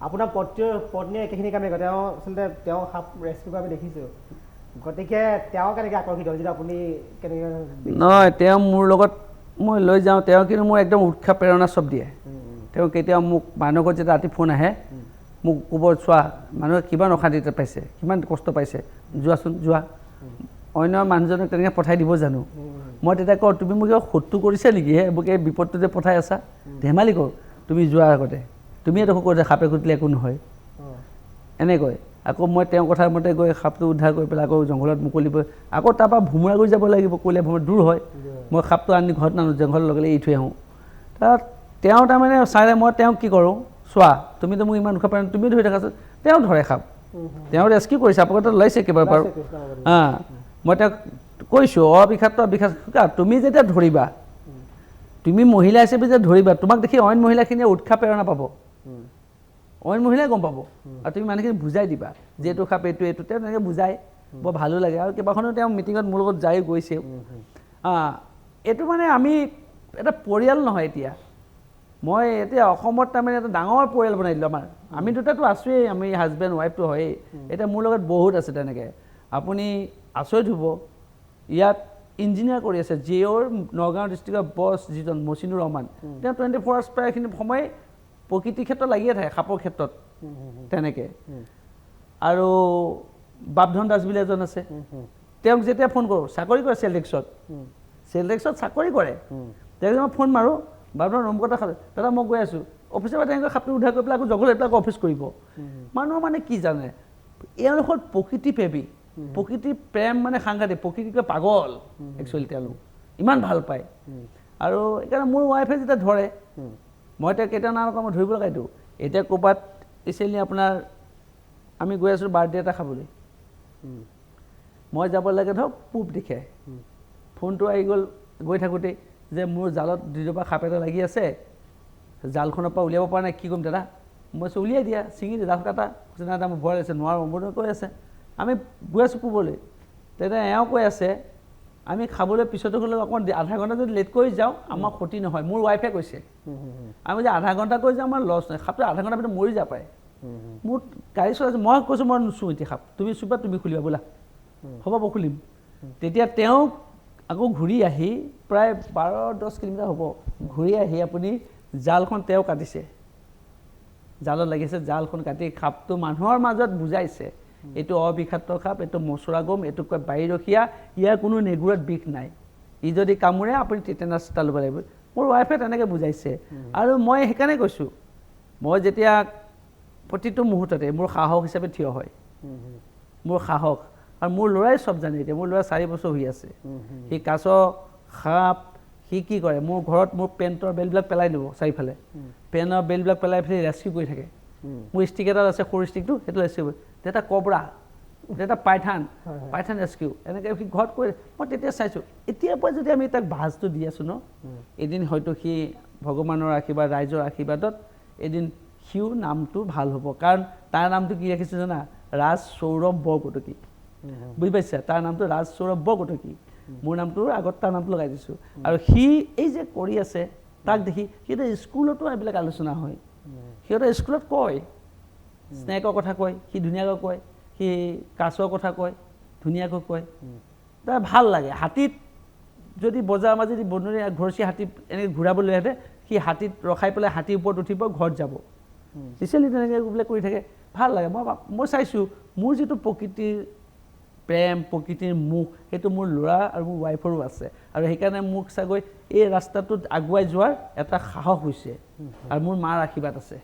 আপোনাৰ পত্নীয়ে একেখিনি কামেই কৰে তেওঁ আচলতে তেওঁ সাপ ৰেস্কিউ কৰা আমি দেখিছোঁ গতিকে তেওঁ কেনেকৈ আকৰ্ষিত হ'ল যিটো আপুনি কেনেকৈ নহয় তেওঁ মোৰ লগত মই লৈ যাওঁ তেওঁ কিন্তু মোৰ একদম উৎসাহ প্ৰেৰণা চব দিয়ে তেওঁ কেতিয়াও মোক মানুহৰ ঘৰত যেতিয়া ৰাতি ফোন আহে মোক ক'ব চোৱা মানুহে কিমান অশান্তি পাইছে কিমান কষ্ট পাইছে যোৱাচোন যোৱা অন্য মানুহজনক তেনেকৈ পঠাই দিব জানো মই তেতিয়া কওঁ তুমি মোক শত্ৰু কৰিছা নেকি হে মোক এই বিপদটোতে পঠাই আছা ধেমালি কৰো তুমি যোৱাৰ আগতে তুমি দেখোন কৈ সাপে খুটিলে একো নহয় এনেকৈ আকৌ মই তেওঁৰ কথা মতে গৈ সাপটো উদ্ধাৰ কৰি পেলাই আকৌ জংঘলত মুকলিব আকৌ তাৰপৰা ভোমোৰা কৰি যাব লাগিব কলিয়া ভোমোৰা দূৰ হয় মই সাপটো আনি ঘৰত নানো জংঘলত লগে এৰি থৈ আহোঁ তাত তেওঁ তাৰমানে চাই মই তেওঁক কি কৰোঁ চোৱা তুমিতো মোক ইমান উৎসাহ পাৰা তুমিও ধৰি থাকাচোন তেওঁ ধৰে সাপ তেওঁ ৰেস্কিউ কৰিছে আপোনালোকে ওলাইছে কেইবাৰ বাৰু মই তেওঁক কৈছোঁ অবিষাক্ত তুমি যেতিয়া ধৰিবা তুমি মহিলা হিচাপে যেতিয়া ধৰিবা তোমাক দেখি অইন মহিলাখিনিয়ে উৎসাহ প্ৰেৰণা পাব অইন মহিলাই গম পাব আৰু তুমি মানুহখিনি বুজাই দিবা যে এইটো সাপ এইটো তেওঁ তেনেকৈ বুজাই বৰ ভালো লাগে আৰু কেইবাখনো তেওঁ মিটিঙত মোৰ লগত যাই গৈছে এইটো মানে আমি এটা পৰিয়াল নহয় এতিয়া মই এতিয়া অসমত তাৰমানে এটা ডাঙৰ পৰিয়াল বনাই দিলোঁ আমি দুটাতো আছোৱেই আমি হাজবেণ্ড ৱাইফটো হয়েই এতিয়া মোৰ লগত বহুত আছে তেনেকৈ আপুনি আচৰিত হ'ব ইয়াত ইঞ্জিনিয়াৰ কৰি আছে জিঅ'ৰ নগাঁও ডিষ্ট্ৰিক্টৰ বছ যিজন মচিনুৰ ৰহমান তেওঁ 24 আৱাৰ্ছ প্ৰায়খিনি সময় প্ৰকৃতিৰ ক্ষেত্ৰত লাগিয়ে থাকে সাপৰ ক্ষেত্ৰত তেনেকৈ আৰু বাপধন দাস বুলি এজন আছে তেওঁক যেতিয়া ফোন কৰোঁ চাকৰি কৰে চেলটেক্সত চাকৰি কৰে তেওঁক মই ফোন মাৰোঁ বাপধন নম্বৰ এটা খালে দাদা মই গৈ আছোঁ অফিচৰ পৰা তেনেকৈ সাপটো উদ্ধাৰ কৰি পেলাই আকৌ জংঘলত এইবিলাক অফিচ কৰিব মানুহ মানে কি জানে এওঁলোকৰ প্ৰকৃতি প্ৰেমী প্ৰকৃতিৰ প্ৰেম মানে সাংঘাতিক প্ৰকৃতিকে পাগল একচুৱেলি তেওঁলোক ইমান ভাল পায় আৰু সেইকাৰণে মোৰ ৱাইফে যেতিয়া ধৰে মই এতিয়া কেতিয়া নানক মই ধৰিব লগাই দিওঁ এতিয়া ক'ৰবাত স্পেচিয়েলি আপোনাৰ আমি গৈ আছোঁ বাৰ্থডে এটা খাবলৈ মই যাব লাগে ধৰক পূব দিশে ফোনটো আহি গ'ল গৈ থাকোঁতেই যে মোৰ জালত দুজোপা সাপ এটা লাগি আছে জালখনৰ পৰা উলিয়াব পৰা নাই কি ক'ম দাদা মই উলিয়াই দিয়া ছিঙি দিয়া জাল কাটা দাদা মোৰ ভয় লাগিছে নোৱাৰোঁ মোৰ কৈ আছে আমি গৈ আছোঁ পূবলৈ তেতিয়া এওঁ কৈ আছে আমি খাবলৈ পিছতো হ'লেও অকণমান আধা ঘণ্টা যদি লেট কৰি যাওঁ আমাৰ ক্ষতি নহয় মোৰ ৱাইফে কৈছে আমি যে আধা ঘণ্টা কৰি যাওঁ আমাৰ লছ নহয় সাপটো আধা ঘণ্টাৰ ভিতৰত মৰি যাব পাৰে মোৰ গাড়ী চলাইছে মই কৈছোঁ মই নুচোঁ এতিয়া সাপ তুমি চুবা তুমি খুলিবা বোলা হ'ব মই খুলিম তেতিয়া তেওঁ আকৌ ঘূৰি আহি প্ৰায় 12-10 কিলোমিটাৰ হ'ব ঘূৰি আহি আপুনি জালখন তেওঁ কাটিছে জালত লাগিছে জালখন কাটি সাপটো মানুহৰ মাজত বুজাইছে এইটো অবিষাক্ত সাপ এইটো মচুৰা গম এইটো কয় বাৰীৰখীয়া ইয়াৰ কোনো নেগুৰত বিষ নাই ই যদি কামোৰে আপুনি টিটেনাছ এটা ল'ব লাগিব মোৰ ৱাইফে তেনেকৈ বুজাইছে আৰু মই সেইকাৰণে কৈছোঁ মই যেতিয়া প্ৰতিটো মুহূৰ্ততে মোৰ সাহস হিচাপে থিয় হয় মোৰ সাহস আৰু মোৰ ল'ৰাই চব জানে এতিয়া মোৰ ল'ৰা 4 বছৰ হৈ আছে সি কাছ সাপ সি কি কৰে মোৰ ঘৰত মোৰ পেণ্টৰ বেলবিলাক পেলাই দিব চাৰিফালে পেনৰ বেলবিলাক পেলাই পেলাই ৰেস্কিউ কৰি থাকে মোৰ ষ্টিক এটা আছে সৰু ষ্টিকটো সেইটো ৰেস্কিউ কৰি এটা কবৰা এটা পাইথান ৰেস্কিউ এনেকৈ সি ঘৰত কৰি মই তেতিয়া চাইছোঁ এতিয়াৰ পৰা যদি আমি তাক ভাজটো দি আছোঁ ন এদিন হয়তো সি ভগৱানৰ আশীৰ্বাদ ৰাইজৰ আশীৰ্বাদত এদিন সিও নামটো ভাল হ'ব কাৰণ তাৰ নামটো কি ৰাখিছোঁ জানা ৰাজ সৌৰভ বৰকটকী বুজি পাইছা তাৰ নামটো ৰাজ সৌৰভ বৰকটকী মোৰ নামটোৰ আগত তাৰ নামটো লগাই দিছোঁ আৰু সি এই যে কৰি আছে তাক দেখি সিহঁতে স্কুলতো এইবিলাক আলোচনা হয় সিহঁতে স্কুলত কয় স্নেকৰ কথা কয় সি ধুনীয়াকৈ কয় সি কাছৰ কথা কয় ধুনীয়াকৈ কয় তাৰ ভাল লাগে হাতীত যদি বজাৰ মাজেদি বনৰীয়া ঘৰচীয়া হাতী এনেকৈ ঘূৰাবলৈ আহে সি হাতীত ৰখাই পেলাই হাতীৰ ওপৰত উঠিব ঘৰত যাব স্পেচিয়েলি তেনেকৈ এইবিলাক কৰি থাকে ভাল লাগে মই চাইছোঁ মোৰ যিটো প্ৰকৃতিৰ প্ৰেম প্ৰকৃতিৰ মুখ সেইটো মোৰ ল'ৰা আৰু মোৰ ৱাইফৰো আছে আৰু সেইকাৰণে মোক চাগৈ এই ৰাস্তাটোত আগুৱাই যোৱাৰ এটা সাহস হৈছে আৰু মোৰ মাৰ আশীৰ্বাদ আছে